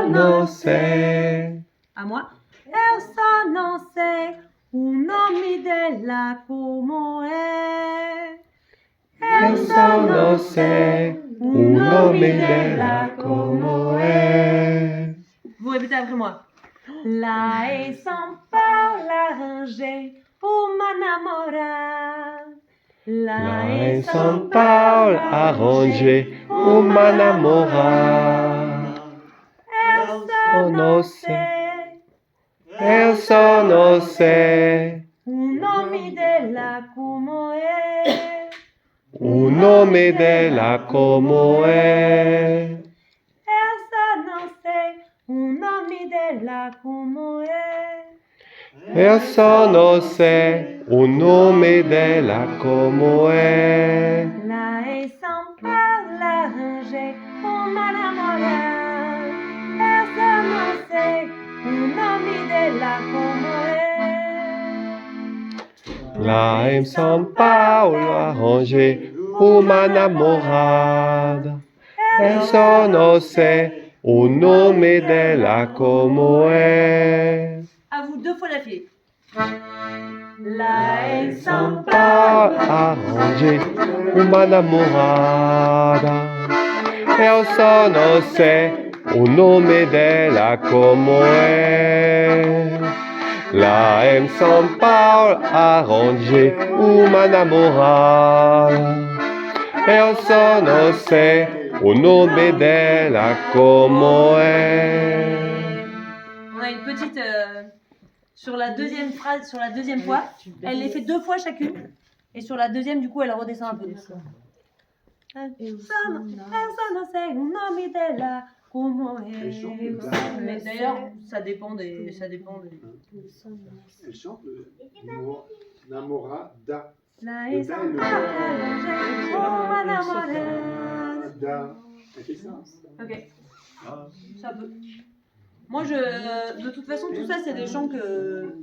não sei. À moi. Eu só não sei o nome dela como é. Eu só não sei o nome dela como é. Vous répétez après moi. Lá em São Paulo arranjei uma namorada. Lá em São Paulo arranjei uma namorada. Eu só não sei Eu só não sei o nome dela como é. o nome dela como é. Eu só não sei o nome dela como é. Eu só não sei o nome dela como é. Lá em São Paulo arranjei uma namorada. Eu só não sei o nome dela como é. Lá em São Paulo arranjei uma namorada. Eu só não sei o nome dela como é. À vous deux fois d'affilée. Lá em São Paulo Paulo arranjei uma namorada. Eu só não sei o nome dela como é. Lá em São Paulo arranjei uma namorada. Eu só não sei o nome dela como é. On a une petite sur la deuxième phrase, sur la deuxième fois. Elle les fait 2 fois chacune. Et sur la deuxième, du coup, elle redescend un peu. Eu só não sei o nome dela como é. Mais d'ailleurs, ça dépend des. Elle chante namorada. Lá em São Paulo arranjei uma namorada. Elle fait ça. Ok. Ça peut. Moi, de toute façon, tout ça, c'est des chants que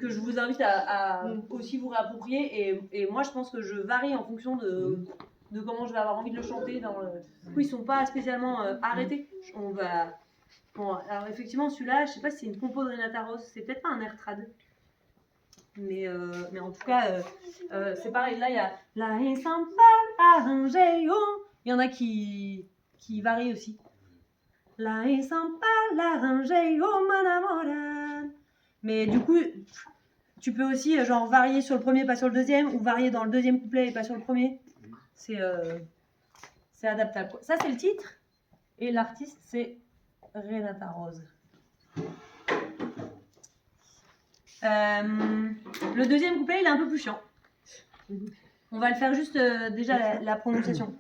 je vous invite à aussi vous réapproprier. Et moi, je pense que je varie en fonction de comment je vais avoir envie de le chanter. Du coup, ils ne sont pas spécialement arrêtés. Bon, alors effectivement, celui-là, je ne sais pas si c'est une compo de Renata Rose. C'est peut-être pas un air trad. Mais en tout cas, c'est pareil. Là, il y a La São Paulo arrangei. Il y en a qui varient aussi. Lá em São Paulo arranjei uma namorada. Mais du coup, tu peux aussi genre varier sur le premier, pas sur le deuxième, ou varier dans le deuxième couplet et pas sur le premier. C'est adaptable, quoi. Ça, c'est le titre. Et l'artiste, c'est Renata Rose. Le deuxième couplet, il est un peu plus chiant. On va le faire juste déjà la prononciation.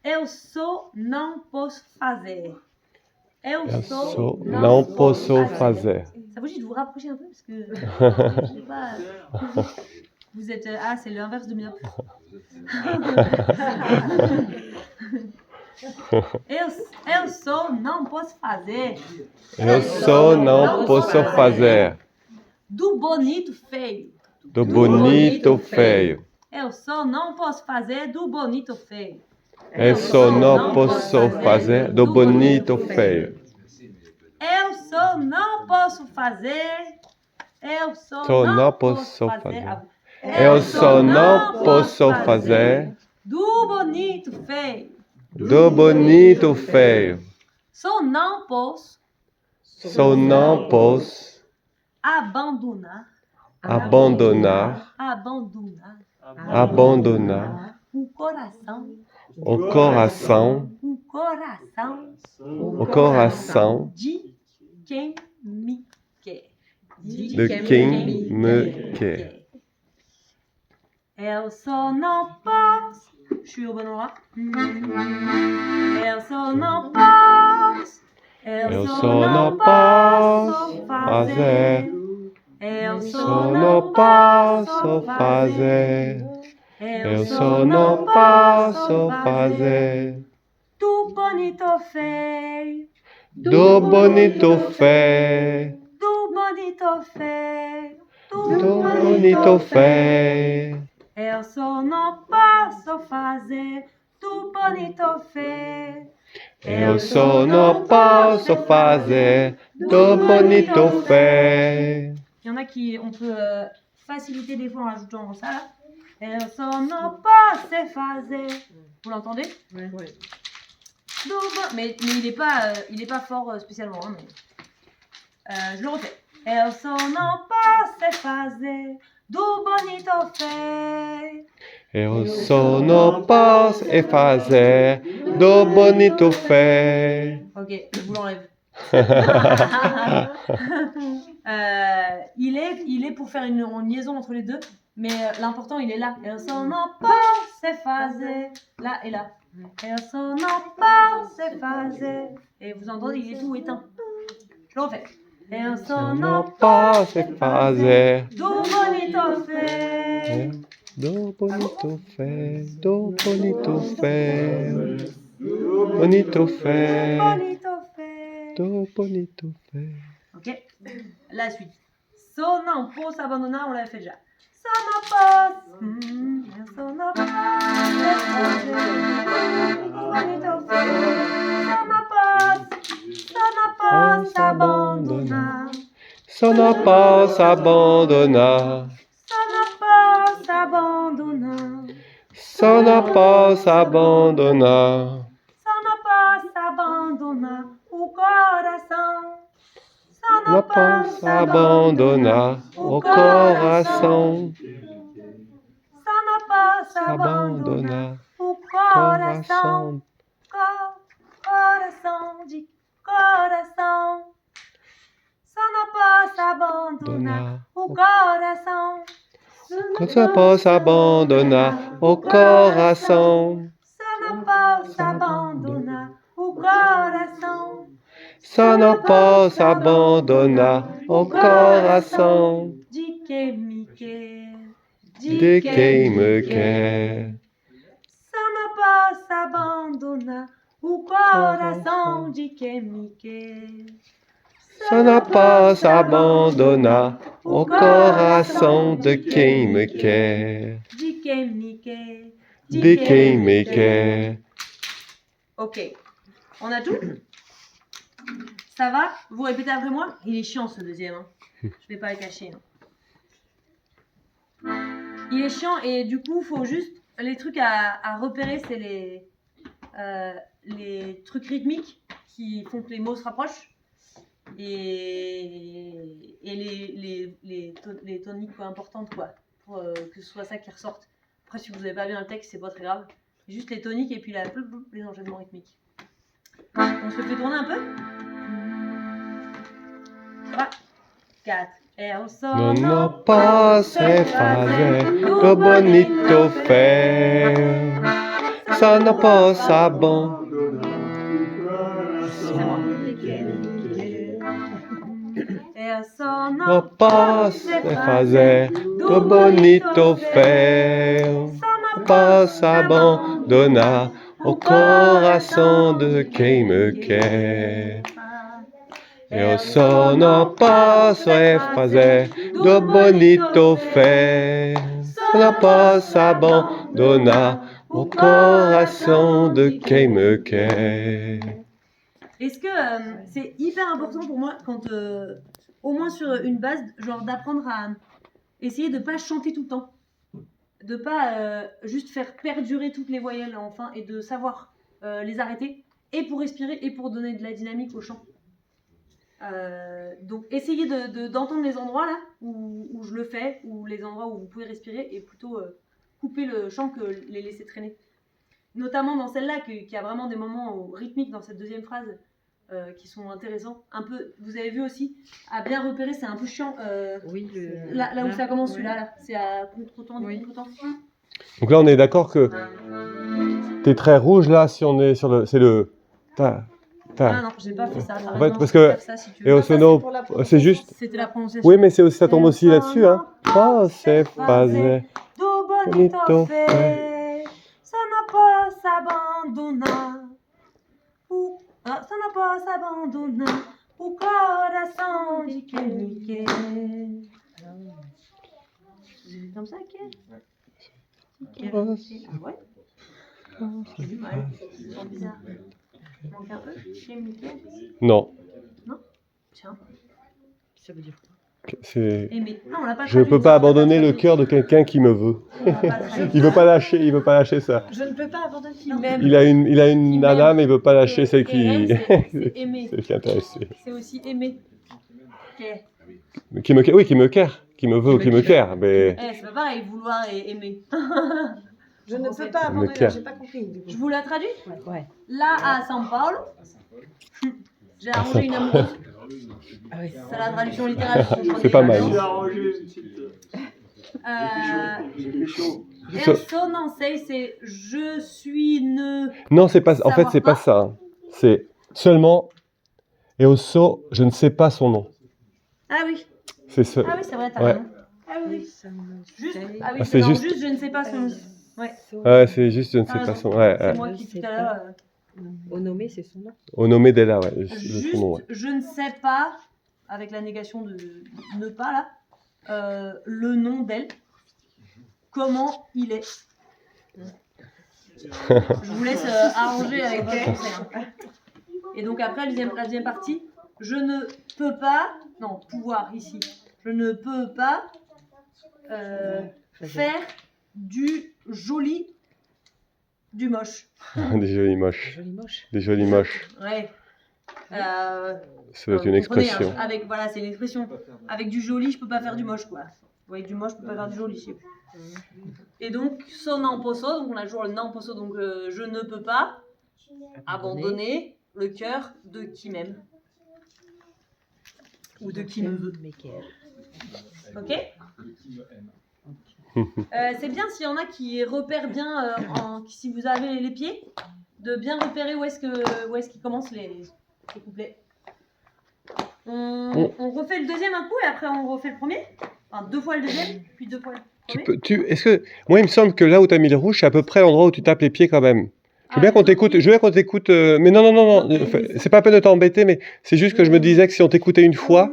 Eu só não posso fazer. Eu só não posso fazer. Ça vous dit de vous rapprocher un peu parce que je sais pas. Vous êtes c'est l'inverse de myop. Eu só não posso fazer. Eu só não posso fazer. Do bonito feio. Do bonito feio. Eu só não posso fazer do bonito feio. Eu só não posso fazer do bonito feio. Eu só não posso fazer. Eu só não posso fazer. Eu só não posso fazer do bonito feio. Do bonito feio. Só não posso. Só não posso abandonar. Abandonar. Abandonar. O coração. O coração. O coração. O coração. De quem me quer. De quem me quer. Eu só não posso. Je suis au bon endroit. Eu só não posso. Eu só não posso fazer. Eu só não posso fazer. Eu só não posso fazer. Do bonito feio. Do bonito feio. Do bonito feio. Do bonito feio. Eu só não posso fazer do bonito feio. Eu sono posso fazer do bonito fé. Il y en a qui, on peut faciliter des fois en rajoutant ça là. Eu sono posso fazer. Vous l'entendez? Ouais. Mais il est pas fort spécialement. Hein, mais... je le refais. Eu sono posso fazer do bonito fé. Eu sono posso fazer do bonito fé. Ok, je vous l'enlève. Il est pour faire une liaison entre les deux, mais l'important il est là. Eu sono posso fazer là et là. Eu sono posso fazer. Et vous entendez, il est tout éteint. Je le refais. Eu sono Posso fazer do bonito fé. do bonito fé, do bonito fé, bonito fé, Bonito fé. do bonito fé. Ok, la suite. Sono posso abbandonare, on l'avait fait déjà. Sono posso, sono posso, bonito fé. Sono posso abbandonare. Sono posso abbandonare, Sono posso abbandonare. sono posso abbandonare, Sono posso abbandonare o coração. sono posso abbandonare o coração, Sono posso abbandonare abbandonare o coração. coração, Coração de coração. Sono posso abbandonare o coração. Sono posso abbandonare o coração, Sono posso abbandonare o coração. sono posso abbandonare o coração De quem me quer. de quem me quer. Sono posso abbandonare o coração de quem me quer. Sono posso abbandonare o coração de quem me quer, De quem me quer. de quem me quer. Ok. On a tout? Ça va? Vous répétez après moi? Il est chiant ce deuxième. Hein. Je vais pas le cacher. Hein. Il est chiant et du coup, faut juste. Les trucs à repérer, c'est les trucs rythmiques qui font que les mots se rapprochent. Et les toniques quoi, importantes, quoi. Pour que ce soit ça qui ressorte. Après, si vous n'avez pas bien le texte, c'est pas très grave. Juste les toniques et puis les enchaînements rythmiques. On se le fait tourner un peu? 3, 4. Eu sono Non posso fazer do bonito fé, sono posso abbandonare. Eu sono Non posso fazer do bonito fé, posso abbandonare o coração de quem me quer. Eu sono posso fazer do bonito fé, sono posso abbandonare o coração de quem me quer. Est-ce que c'est hyper important pour moi quand, au moins sur une base, genre d'apprendre à essayer de pas chanter tout le temps, de pas juste faire perdurer toutes les voyelles en fin et de savoir les arrêter et pour respirer et pour donner de la dynamique au chant. Donc essayez d'entendre les endroits là où je le fais, ou les endroits où vous pouvez respirer et plutôt couper le chant que les laisser traîner. Notamment dans celle-là, qui a vraiment des moments rythmiques dans cette deuxième phrase qui sont intéressants. Un peu, vous avez vu aussi, à bien repérer, c'est un peu chiant. Oui, là où ça commence, ouais. celui-là, là, c'est à contre-temps, Oui. contre-temps. Donc là, on est d'accord que tes traits rouges, là, si on est sur le... C'est le... Ta, Ah non, j'ai pas fait ça. En fait, parce que... Et au sono, c'est juste... C'était la prononciation. Oui, mais ça tombe aussi là-dessus, hein. Oh, c'est phasé. Bonito fé. Sono posso abbandonare. Sono posso abbandonare o coração de quem me quer. C'est comme ça qu'elle? Ah ouais? J'ai du mal. C'est bizarre. Il manque un E chez Mickey. Non. Tiens, Ça veut dire quoi? C'est... aimer. Non, on l'a pas Je ne traduit, peux pas on l'a abandonner le traduit. cœur de quelqu'un qui me veut. On l'a pas traduit. Il veut pas lâcher ça. Je ne peux pas abandonner Qui m'aime. Il a une Qui nana, m'aime. mais il veut pas lâcher celle qui... Et elle, c'est aimer. celle qui est intéressée. C'est aussi aimer. Ok. Qui me, oui, qui me care. Qui me veut, qui me care. Mais... Eh, c'est pas pareil, vouloir et aimer. Je ne peux pas Me abandonner. care. J'ai pas compris. Du coup. Je vous la traduis? Ouais. Là, à São Paulo, j'ai arrangé une amoureuse. Ah oui. C'est la traduction littérale. C'est pas mal. J'ai arrangé une petite. J'ai fait chaud. Eu sou não sei, c'est je suis ne. Non, c'est pas... En fait, c'est pas ça. Hein. C'est seulement... Et au saut, je ne sais pas son nom. Ah oui, C'est ce... ah oui, c'est vrai, t'as Ouais. raison. Ah oui, Ça me juste. fait- Ah oui, Ah, c'est c'est juste... juste- je ne sais pas son nom. Ouais. Ouais, c'est juste, je ne sais Ah, pas raison. son nom. Ouais, C'est ouais. moi qui tout à l'heure. Au nommé, c'est son nom. Au nommé d'Ella, ouais. Le Juste, son nom, ouais. je ne sais pas, avec la négation de ne pas là, le nom d'elle, comment il est. Je vous laisse arranger avec elle. Et donc après, la deuxième partie, je ne peux pas, non, pouvoir ici, je ne peux pas faire du joli, du moche. Des jolis moches. Joli moche. Des jolis moches. Ouais. Ça doit être une Vous comprenez, expression. hein, avec, voilà, c'est une expression. Avec du joli, je peux pas faire du moche, quoi. Avec du moche, je peux pas faire du joli, je sais plus. Et donc, son non posso, donc on a toujours le non posso, donc je ne peux pas abandonner le cœur de qui m'aime. Ou de qui me veut. Mais quel. Ok C'est bien s'il y en a qui repèrent bien, si vous avez les pieds, de bien repérer où est-ce qu'ils commencent les couplets. On refait le deuxième un coup et après on refait le premier. Enfin, 2 fois le deuxième, puis 2 fois le premier. Est-ce que... Moi, il me semble que là où tu as mis le rouge, c'est à peu près l'endroit où tu tapes les pieds quand même. Je veux bien qu'on t'écoute, mais non, c'est pas la peine de t'embêter, mais c'est juste que je me disais que si on t'écoutait une fois,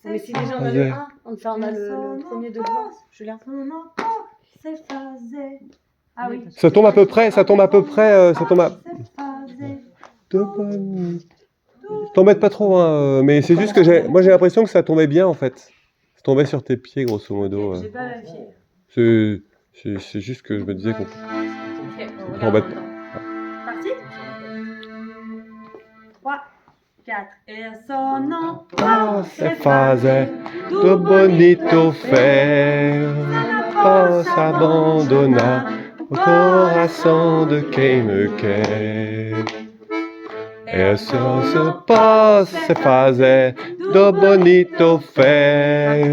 Mais si déjà on a le 1, enfin on a le premier de devant, Julien. Ah oui. ça tombe à peu près, ça tombe à... T'embête pas trop, hein, mais c'est juste que moi j'ai l'impression que ça tombait bien en fait. Ça tombait sur tes pieds grosso modo. J'ai pas vérifié. C'est juste que je me disais qu'on... Ok, on T'embête regarde. pas. Parti 3, 4. E sono Se fase do bonito fer, posso abandonar o coração de quem me quer. E se posso fazer do bonito fer,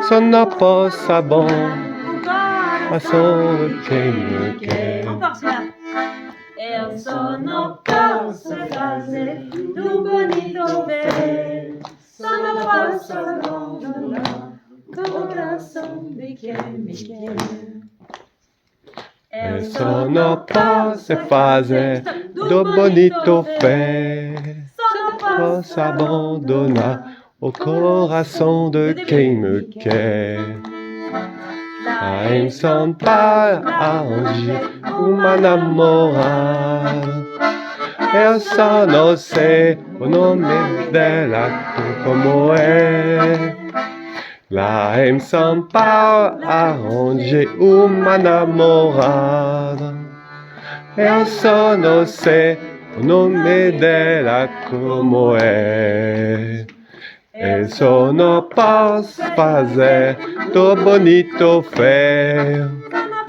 se não posso abandonar o coração de quem me quer. Encore celui-là. Eu só não posso fazer do bonito ver. Só não posso abandonar o coração de quem me quer. E só não posso fazer do bonito fer, posso abandonar o coração de quem me quer. Lá em São Paulo, aonde uma namorada, eu só não sei o nome dela como é. Lá em São Paulo, aonde uma namorada, eu só não sei o nome dela como é. Eu só não posso fazer do bonito fer,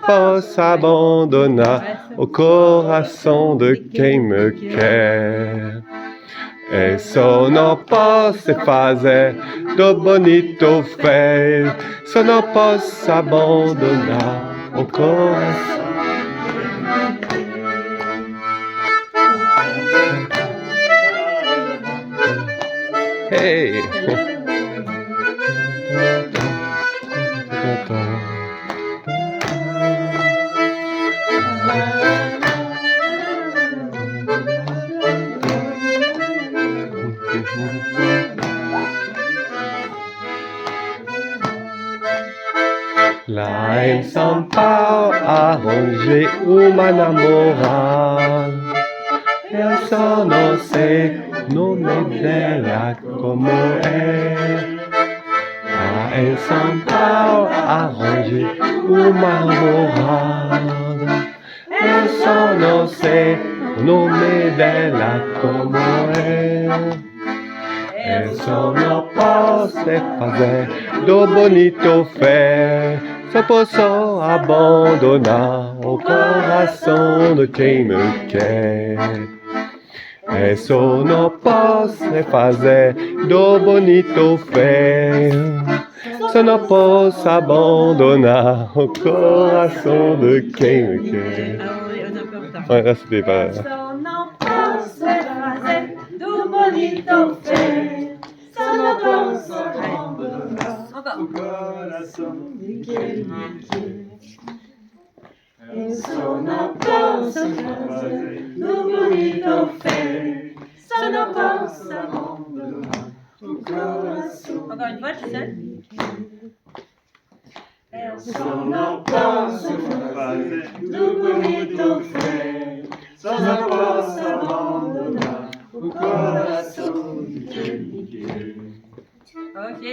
posso abandonar o coração de quem me quer. Eu só não posso fazer do bonito fer, só não posso abandonar o coração. Hey! Lá em São Paulo, arranjei uma namorada. sono se non è bella come è. Ah, e San Paolo arrange una morada. E sono se non è bella come è. E sono poste fazer do bonito fé. Só posso abandonar o coração de quem me quer. E sono poste fazer do bonito fé. Só não posso abandonar o coração de quem me quer. Ouais, là c'était pas. Sono posso fazer do bonito fé. Sono posso abandonar. Sono posso fazer do bonito fé. Sono posso abandonar o coração. Encore une fois, tu sais. Sono posso fazer do bonito fé. Sono posso abandonar o coração de quem me quer. Ok.